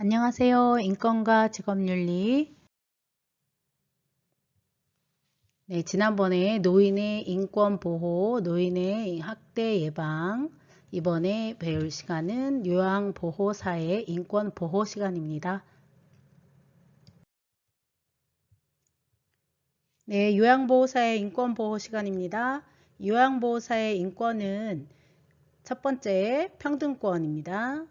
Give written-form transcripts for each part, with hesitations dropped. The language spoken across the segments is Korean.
안녕하세요. 인권과 직업윤리. 네, 지난번에 노인의 인권 보호, 노인의 학대 예방, 이번에 배울 시간은 요양보호사의 인권 보호 시간입니다. 네, 요양보호사의 인권 보호 시간입니다. 요양보호사의 인권은 첫 번째 평등권입니다.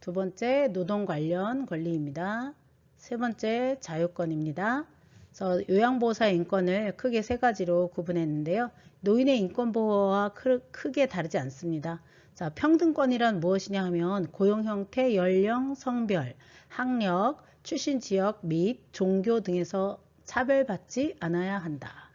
두 번째 노동 관련 권리입니다. 세 번째 자유권입니다. 그래서 요양보호사의 인권을 크게 세 가지로 구분했는데요. 노인의 인권 보호와 크게 다르지 않습니다. 자, 평등권이란 무엇이냐 하면 고용 형태, 연령, 성별, 학력, 출신 지역 및 종교 등에서 차별받지 않아야 한다.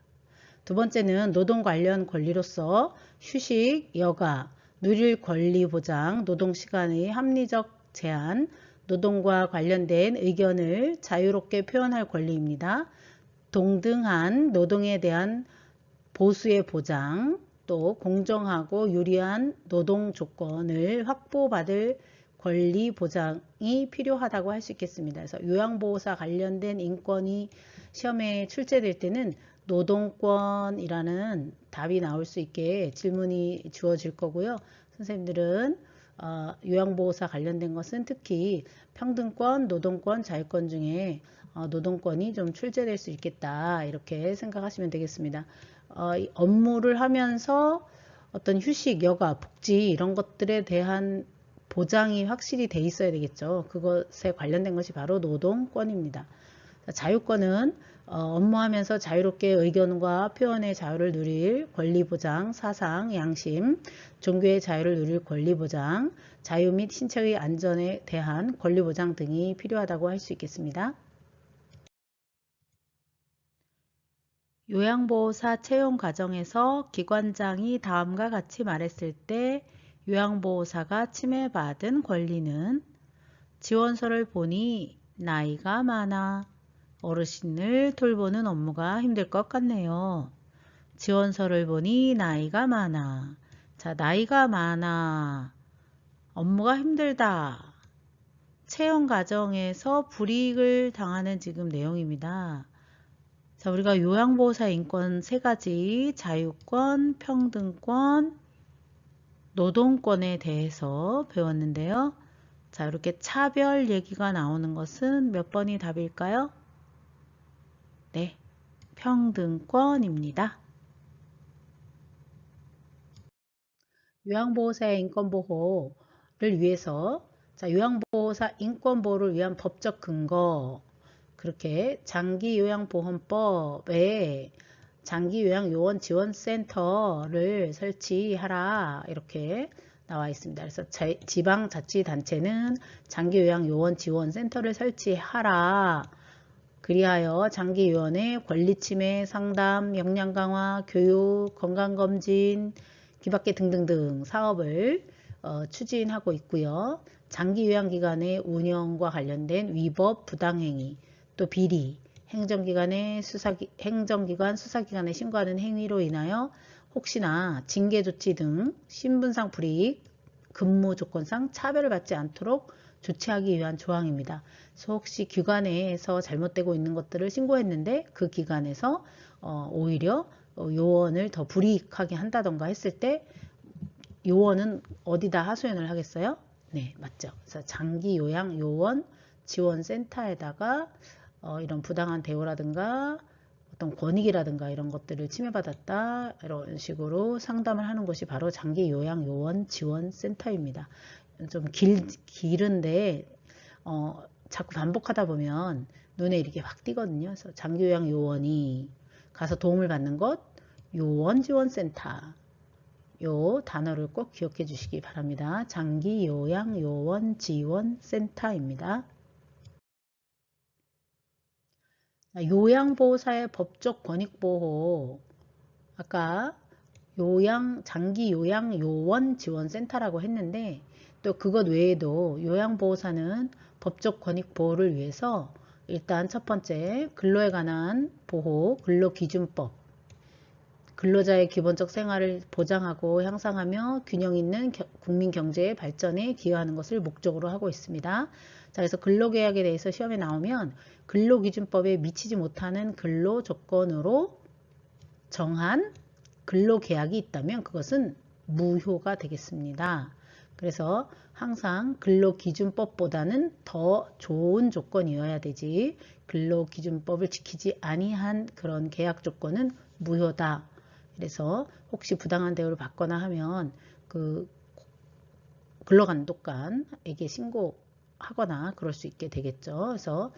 두 번째는 노동 관련 권리로서 휴식, 여가, 누릴 권리 보장, 노동시간의 합리적 제한, 노동과 관련된 의견을 자유롭게 표현할 권리입니다. 동등한 노동에 대한 보수의 보장, 또 공정하고 유리한 노동 조건을 확보받을 권리 보장이 필요하다고 할 수 있겠습니다. 그래서 요양보호사 관련된 인권이 시험에 출제될 때는 노동권이라는 답이 나올 수 있게 질문이 주어질 거고요. 선생님들은 요양보호사 관련된 것은 특히 평등권, 노동권, 자유권 중에 노동권이 좀 출제될 수 있겠다 이렇게 생각하시면 되겠습니다. 업무를 하면서 어떤 휴식, 여가, 복지 이런 것들에 대한 보장이 확실히 돼 있어야 되겠죠. 그것에 관련된 것이 바로 노동권입니다. 자유권은 업무하면서 자유롭게 의견과 표현의 자유를 누릴 권리 보장, 사상, 양심, 종교의 자유를 누릴 권리 보장, 자유 및 신체의 안전에 대한 권리 보장 등이 필요하다고 할 수 있겠습니다. 요양보호사 채용 과정에서 기관장이 다음과 같이 말했을 때 요양보호사가 침해받은 권리는 지원서를 보니 나이가 많아 어르신을 돌보는 업무가 힘들 것 같네요. 지원서를 보니 나이가 많아. 자, 나이가 많아. 업무가 힘들다. 채용 과정에서 불이익을 당하는 지금 내용입니다. 자, 우리가 요양보호사 인권 세 가지, 자유권, 평등권, 노동권에 대해서 배웠는데요. 자, 이렇게 차별 얘기가 나오는 것은 몇 번이 답일까요? 네, 평등권입니다. 요양보호사의 인권보호를 위해서 자, 요양보호사 인권보호를 위한 법적 근거 그렇게 장기요양보험법에 장기요양요원지원센터를 설치하라 이렇게 나와 있습니다. 그래서 지방자치단체는 장기요양요원지원센터를 설치하라. 그리하여 장기요원의 권리침해, 상담, 역량강화, 교육, 건강검진, 기박계 등등등 사업을 추진하고 있고요. 장기요양기관의 운영과 관련된 위법, 부당행위, 또 비리, 행정기관 수사기관에 신고하는 행위로 인하여 혹시나 징계조치 등 신분상 불이익, 근무 조건상 차별을 받지 않도록 조치하기 위한 조항입니다. 그래서 혹시 기관에서 잘못되고 있는 것들을 신고했는데 그 기관에서 오히려 요원을 더 불이익하게 한다던가 했을 때 요원은 어디다 하소연을 하겠어요? 네, 맞죠. 그래서 장기요양 요원 지원센터에다가 이런 부당한 대우라든가 어떤 권익이라든가 이런 것들을 침해받았다 이런 식으로 상담을 하는 것이 바로 장기요양요원지원센터입니다. 좀 길은데 자꾸 반복하다 보면 눈에 이렇게 확 띄거든요. 그래서 장기요양요원이 가서 도움을 받는 것 요원지원센터 요 단어를 꼭 기억해 주시기 바랍니다. 장기요양요원지원센터입니다. 요양보호사의 법적 권익보호 아까 장기요양요원지원센터라고 했는데 또 그것 외에도 요양보호사는 법적 권익보호를 위해서 일단 첫 번째 근로에 관한 보호 근로기준법 근로자의 기본적 생활을 보장하고 향상하며 균형 있는 국민 경제의 발전에 기여하는 것을 목적으로 하고 있습니다. 자, 그래서 근로계약에 대해서 시험에 나오면 근로기준법에 미치지 못하는 근로 조건으로 정한 근로계약이 있다면 그것은 무효가 되겠습니다. 그래서 항상 근로기준법보다는 더 좋은 조건이어야 되지 근로기준법을 지키지 아니한 그런 계약 조건은 무효다. 그래서 혹시 부당한 대우를 받거나 하면 그 근로감독관에게 신고하거나 그럴 수 있게 되겠죠. 그래서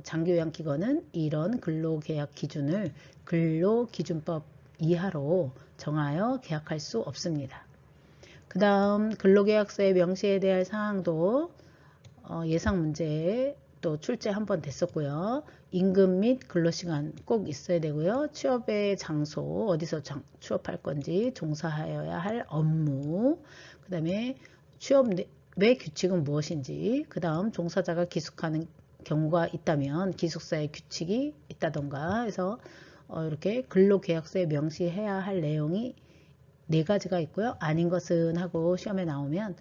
장기요양기관은 이런 근로계약 기준을 근로기준법 이하로 정하여 계약할 수 없습니다. 그 다음 근로계약서에 명시해야 될 사항도 예상 문제에 또 출제 한번 됐었고요. 임금 및 근로시간 꼭 있어야 되고요. 취업의 장소, 어디서 취업할 건지, 종사하여야 할 업무, 그 다음에 취업의 규칙은 무엇인지, 그 다음 종사자가 기숙하는 경우가 있다면 기숙사의 규칙이 있다던가 해서 이렇게 근로계약서에 명시해야 할 내용이 4가지가 있고요. 아닌 것은 하고 시험에 나오면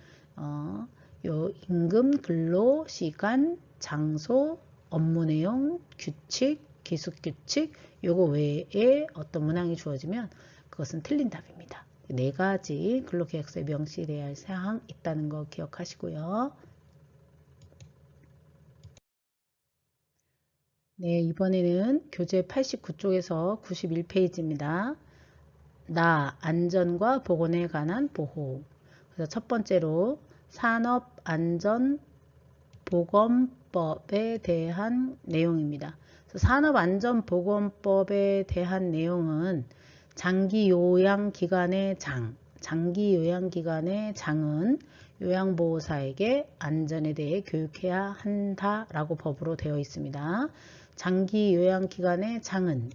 요 임금, 근로, 시간, 장소, 업무 내용, 규칙, 기숙규칙 요거 외에 어떤 문항이 주어지면 그것은 틀린 답입니다. 4가지 근로계약서에 명시되어야 할 사항 있다는 거 기억하시고요. 네, 이번에는 교재 89쪽에서 91페이지입니다. 나, 안전과 보건에 관한 보호. 그래서 첫 번째로 산업안전보건법에 대한 내용입니다. 산업안전보건법에 대한 내용은 장기요양기관의 장은 요양보호사에게 안전에 대해 교육해야 한다라고 법으로 되어 있습니다. 장기요양기관의 장은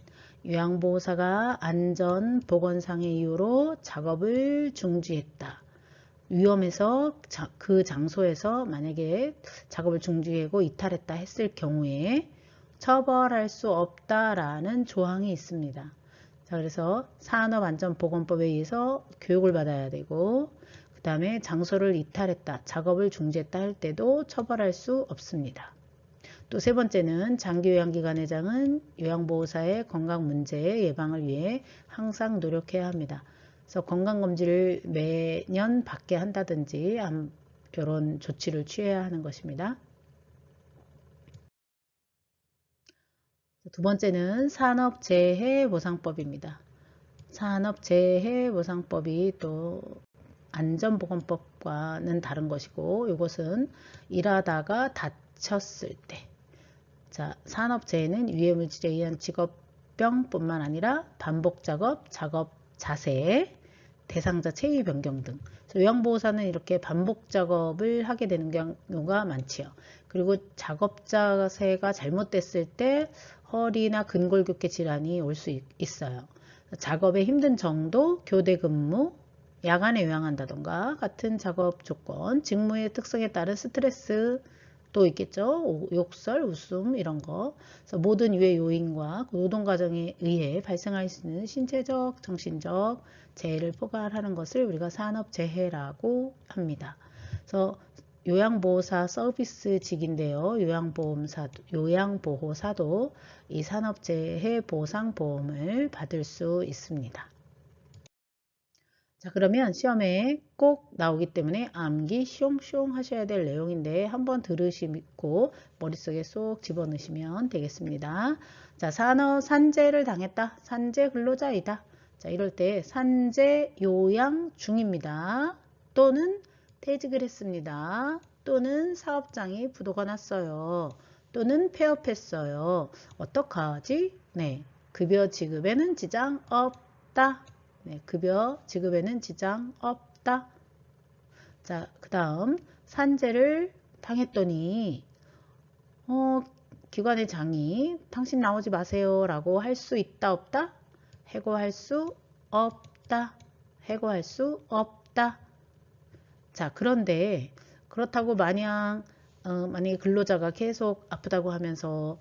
요양보호사가 안전, 보건상의 이유로 작업을 중지했다. 위험해서 그 장소에서 만약에 작업을 중지하고 이탈했다 했을 경우에 처벌할 수 없다라는 조항이 있습니다. 자, 그래서 산업안전보건법에 의해서 교육을 받아야 되고 그 다음에 장소를 이탈했다, 작업을 중지했다 할 때도 처벌할 수 없습니다. 또 3번째는 장기요양기관의장은 요양보호사의 건강 문제 예방을 위해 항상 노력해야 합니다. 그래서 건강검진을 매년 받게 한다든지 이런 조치를 취해야 하는 것입니다. 2번째는 산업재해보상법입니다. 산업재해보상법이 또 안전보건법과는 다른 것이고 이것은 일하다가 다쳤을 때 자, 산업재해는 유해물질에 의한 직업병뿐만 아니라 반복작업, 작업 자세, 대상자 체위 변경 등 요양보호사는 이렇게 반복작업을 하게 되는 경우가 많지요. 그리고 작업 자세가 잘못됐을 때 허리나 근골격계 질환이 올 수 있어요. 작업의 힘든 정도, 교대 근무, 야간에 요양한다던가 같은 작업 조건, 직무의 특성에 따른 스트레스 또 있겠죠. 욕설, 웃음 이런 거. 그래서 모든 유해 요인과 노동 과정에 의해 발생할 수 있는 신체적, 정신적 재해를 포괄하는 것을 우리가 산업재해라고 합니다. 그래서 요양보호사 서비스직인데요. 요양보호사도 이 산업재해 보상보험을 받을 수 있습니다. 자, 그러면 시험에 꼭 나오기 때문에 암기 숑숑 하셔야 될 내용인데 한번 들으시고 머릿속에 쏙 집어넣으시면 되겠습니다. 자, 산재를 당했다. 산재 근로자이다. 자, 이럴 때 산재 요양 중입니다. 또는 퇴직을 했습니다. 또는 사업장이 부도가 났어요. 또는 폐업했어요. 어떡하지? 네, 급여 지급에는 지장 없다. 네, 급여 지급에는 지장 없다. 자, 그 다음 산재를 당했더니 기관의 장이 당신 나오지 마세요 라고 할 수 있다 없다? 해고할 수 없다. 해고할 수 없다. 자, 그런데 그렇다고 만약에 근로자가 계속 아프다고 하면서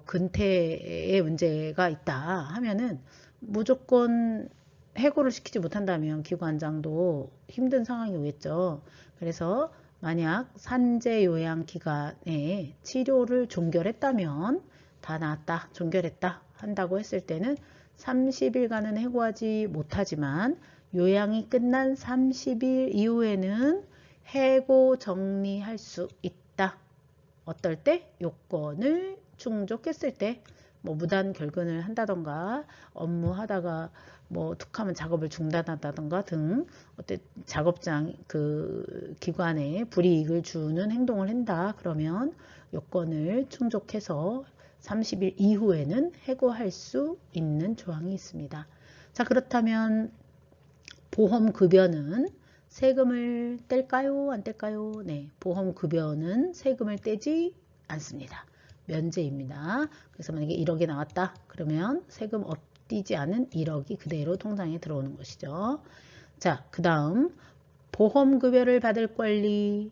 근태의 문제가 있다 하면은 무조건 해고를 시키지 못한다면 기관장도 힘든 상황이 오겠죠. 그래서 만약 산재 요양 기간에 치료를 종결했다면 다 나았다, 종결했다 한다고 했을 때는 30일간은 해고하지 못하지만 요양이 끝난 30일 이후에는 해고 정리할 수 있다. 어떨 때? 요건을 충족했을 때, 뭐 무단 결근을 한다던가 업무하다가 뭐 툭하면 작업을 중단한다던가 등 어때 작업장 그 기관에 불이익을 주는 행동을 한다. 그러면 요건을 충족해서 30일 이후에는 해고할 수 있는 조항이 있습니다. 자, 그렇다면 보험급여는 세금을 뗄까요? 안 뗄까요? 네, 보험급여는 세금을 떼지 않습니다. 면제입니다. 그래서 만약에 1억이 나왔다. 그러면 세금 떼지 않은 1억이 그대로 통장에 들어오는 것이죠. 자, 그 다음 보험급여를 받을 권리.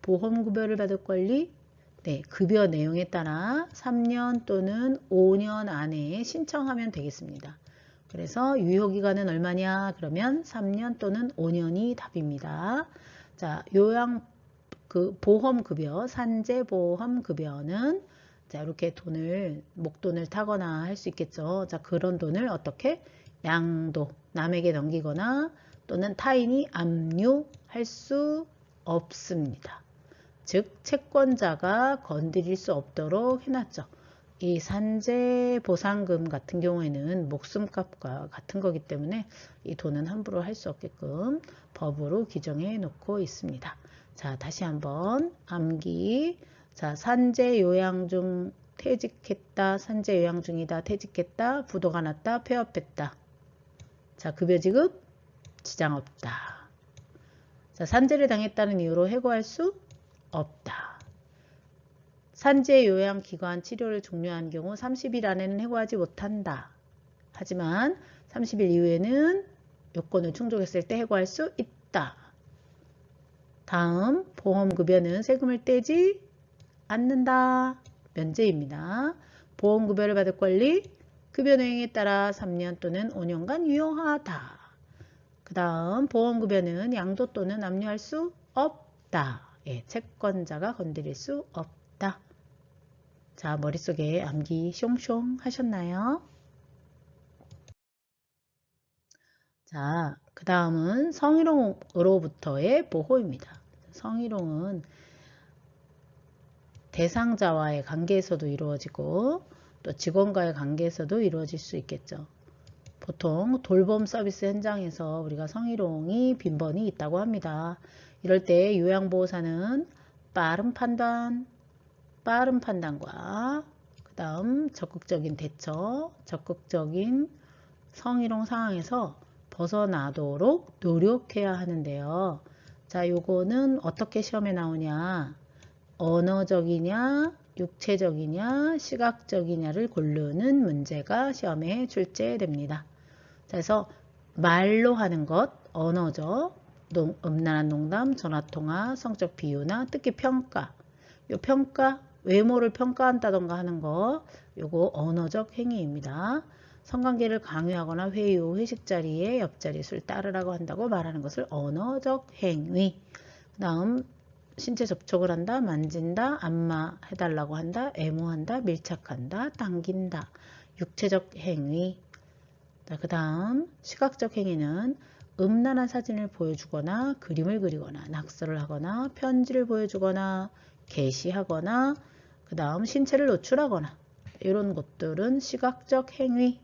보험급여를 받을 권리. 네, 급여 내용에 따라 3년 또는 5년 안에 신청하면 되겠습니다. 그래서 유효기간은 얼마냐? 그러면 3년 또는 5년이 답입니다. 자, 요양 그 보험급여, 산재보험급여는 자, 이렇게 돈을 목돈을 타거나 할 수 있겠죠. 자, 그런 돈을 어떻게 양도, 남에게 넘기거나 또는 타인이 압류할 수 없습니다. 즉 채권자가 건드릴 수 없도록 해놨죠. 이 산재보상금 같은 경우에는 목숨값과 같은 거기 때문에 이 돈은 함부로 할 수 없게끔 법으로 규정해 놓고 있습니다. 자, 다시 한번 암기. 자, 산재 요양 중 퇴직했다, 산재 요양 중이다, 퇴직했다, 부도가 났다, 폐업했다. 자, 급여 지급 지장 없다. 자, 산재를 당했다는 이유로 해고할 수 없다. 산재 요양기관 치료를 종료한 경우 30일 안에는 해고하지 못한다. 하지만 30일 이후에는 요건을 충족했을 때 해고할 수 있다. 다음 보험급여는 세금을 떼지 않는다. 면제입니다. 보험급여를 받을 권리 급여 내용에 따라 3년 또는 5년간 유효하다. 그 다음 보험급여는 양도 또는 압류할 수 없다. 예, 채권자가 건드릴 수 없다. 자, 머릿속에 암기 숑숑 하셨나요? 자, 그 다음은 성희롱으로부터의 보호입니다. 성희롱은 대상자와의 관계에서도 이루어지고 또 직원과의 관계에서도 이루어질 수 있겠죠. 보통 돌봄 서비스 현장에서 우리가 성희롱이 빈번히 있다고 합니다. 이럴 때 요양보호사는 빠른 판단과 그 다음 적극적인 대처, 적극적인 성희롱 상황에서 벗어나도록 노력해야 하는데요. 자, 요거는 어떻게 시험에 나오냐? 언어적이냐, 육체적이냐, 시각적이냐를 고르는 문제가 시험에 출제됩니다. 그래서 말로 하는 것, 언어적, 음란한 농담, 전화통화, 성적 비유나 뜻깊 평가. 요 평가, 외모를 평가한다던가 하는 거, 요거 언어적 행위입니다. 성관계를 강요하거나 회의 후 회식 자리에 옆자리 술 따르라고 한다고 말하는 것을 언어적 행위. 그 다음 신체 접촉을 한다, 만진다, 안마해달라고 한다, 애무한다, 밀착한다, 당긴다. 육체적 행위. 그 다음 시각적 행위는 음란한 사진을 보여주거나 그림을 그리거나 낙서를 하거나 편지를 보여주거나 게시하거나 그 다음 신체를 노출하거나 이런 것들은 시각적 행위.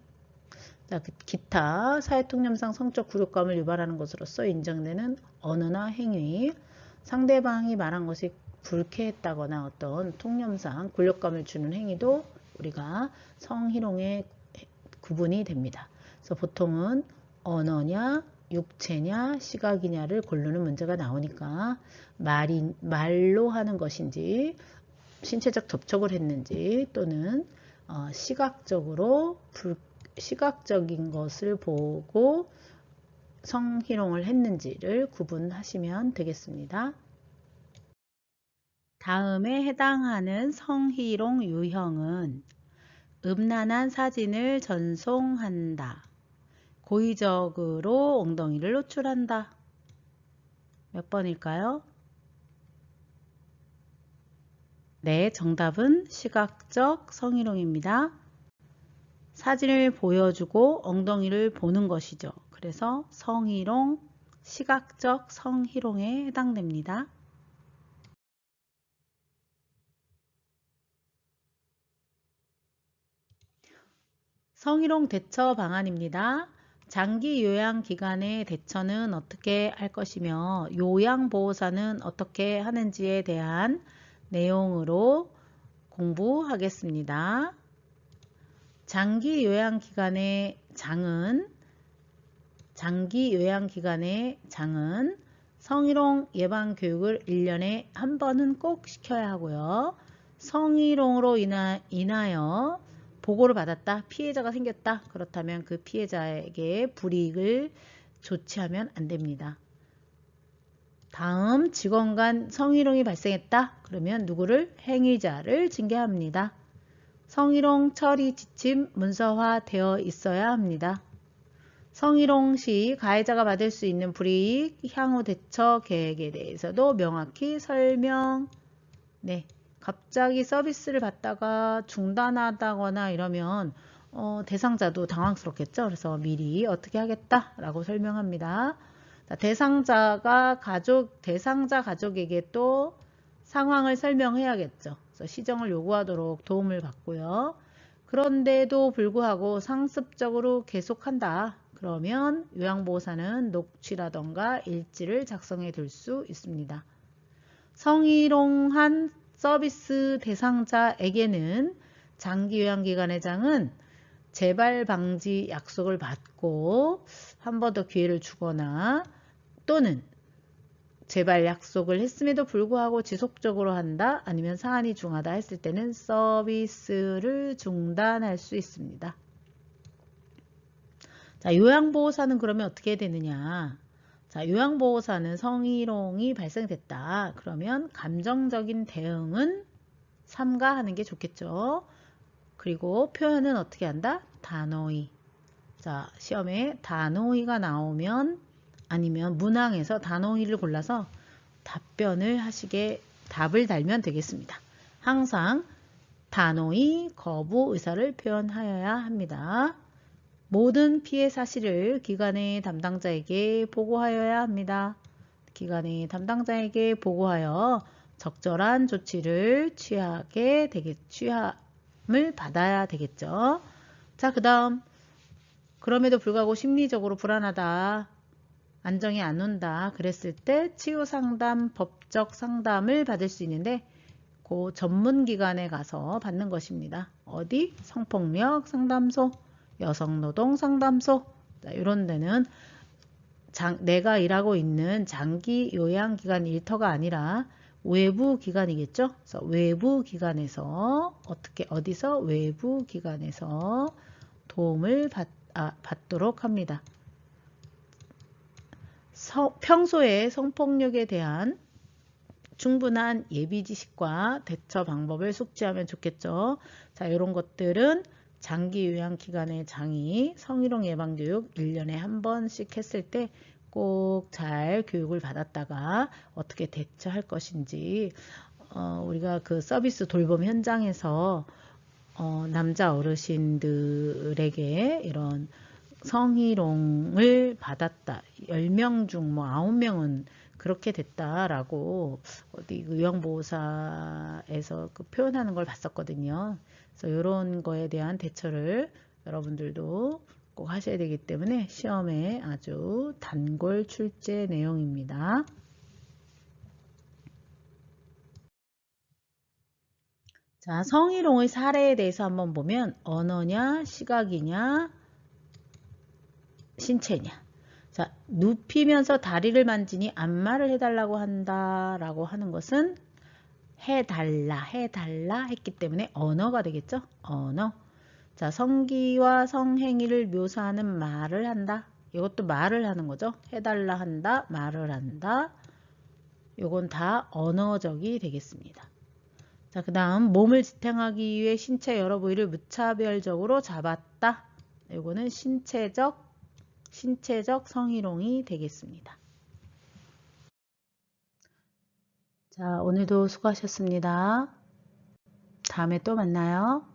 자, 기타 사회통념상 성적 굴욕감을 유발하는 것으로서 인정되는 언어나 행위. 상대방이 말한 것이 불쾌했다거나 어떤 통념상 굴욕감을 주는 행위도 우리가 성희롱의 구분이 됩니다. 그래서 보통은 언어냐, 육체냐, 시각이냐를 고르는 문제가 나오니까 말로 하는 것인지 신체적 접촉을 했는지 또는 시각적인 것을 보고 성희롱을 했는지를 구분하시면 되겠습니다. 다음에 해당하는 성희롱 유형은 음란한 사진을 전송한다. 고의적으로 엉덩이를 노출한다. 몇 번일까요? 네, 정답은 시각적 성희롱입니다. 사진을 보여주고 엉덩이를 보는 것이죠. 그래서 성희롱, 시각적 성희롱에 해당됩니다. 성희롱 대처 방안입니다. 장기 요양 기간의 대처는 어떻게 할 것이며 요양보호사는 어떻게 하는지에 대한 내용으로 공부하겠습니다. 장기 요양 기간의 장은 성희롱 예방 교육을 1년에 한 번은 꼭 시켜야 하고요. 성희롱으로 인하여 보고를 받았다. 피해자가 생겼다. 그렇다면 그 피해자에게 불이익을 조치하면 안 됩니다. 다음 직원 간 성희롱이 발생했다. 그러면 누구를? 행위자를 징계합니다. 성희롱 처리 지침 문서화 되어 있어야 합니다. 성희롱 시 가해자가 받을 수 있는 불이익, 향후 대처 계획에 대해서도 명확히 설명. 네, 갑자기 서비스를 받다가 중단하다거나 이러면 대상자도 당황스럽겠죠. 그래서 미리 어떻게 하겠다라고 설명합니다. 대상자 가족에게 또 상황을 설명해야겠죠. 그래서 시정을 요구하도록 도움을 받고요. 그런데도 불구하고 상습적으로 계속한다. 그러면 요양보호사는 녹취라던가 일지를 작성해 둘 수 있습니다. 성희롱한 서비스 대상자에게는 장기요양기관의 장은 재발 방지 약속을 받고 한 번 더 기회를 주거나 또는 재발 약속을 했음에도 불구하고 지속적으로 한다 아니면 사안이 중하다 했을 때는 서비스를 중단할 수 있습니다. 자, 요양보호사는 그러면 어떻게 되느냐? 자, 요양보호사는 성희롱이 발생됐다. 그러면 감정적인 대응은 삼가하는 게 좋겠죠. 그리고 표현은 어떻게 한다? 단호히. 자, 시험에 단호히가 나오면 아니면 문항에서 단호히를 골라서 답을 달면 되겠습니다. 항상 단호히 거부 의사를 표현하여야 합니다. 모든 피해 사실을 기관의 담당자에게 보고하여야 합니다. 기관의 담당자에게 보고하여 적절한 조치를 취함을 받아야 되겠죠. 자, 그 다음 그럼에도 불구하고 심리적으로 불안하다. 안정이 안 온다. 그랬을 때 치유상담, 법적 상담을 받을 수 있는데 그 전문기관에 가서 받는 것입니다. 어디? 성폭력 상담소, 여성노동 상담소 이런 데는 내가 일하고 있는 장기 요양기관 일터가 아니라 외부 기관이겠죠. 그래서 외부 기관에서 외부 기관에서 도움을 받도록 합니다. 평소에 성폭력에 대한 충분한 예비 지식과 대처 방법을 숙지하면 좋겠죠. 자, 이런 것들은 장기 요양 기간의 장이 성희롱 예방 교육 1년에 한 번씩 했을 때 꼭 잘 교육을 받았다가 어떻게 대처할 것인지 우리가 그 서비스 돌봄 현장에서 남자 어르신들에게 이런 성희롱을 받았다. 10명 중 9명은 그렇게 됐다라고 어디 요양보호사에서 표현하는 걸 봤었거든요. 그래서 이런 거에 대한 대처를 여러분들도 꼭 하셔야 되기 때문에 시험에 아주 단골 출제 내용입니다. 자, 성희롱의 사례에 대해서 한번 보면 언어냐, 시각이냐, 신체냐. 자, 눕히면서 다리를 만지니 안마를 해달라고 한다라고 하는 것은 해달라 했기 때문에 언어가 되겠죠. 언어. 자, 성기와 성행위를 묘사하는 말을 한다. 이것도 말을 하는 거죠. 해달라 한다, 말을 한다. 요건 다 언어적이 되겠습니다. 자, 그 다음 몸을 지탱하기 위해 신체 여러 부위를 무차별적으로 잡았다. 요거는 신체적 신체적 성희롱이 되겠습니다. 자, 오늘도 수고하셨습니다. 다음에 또 만나요.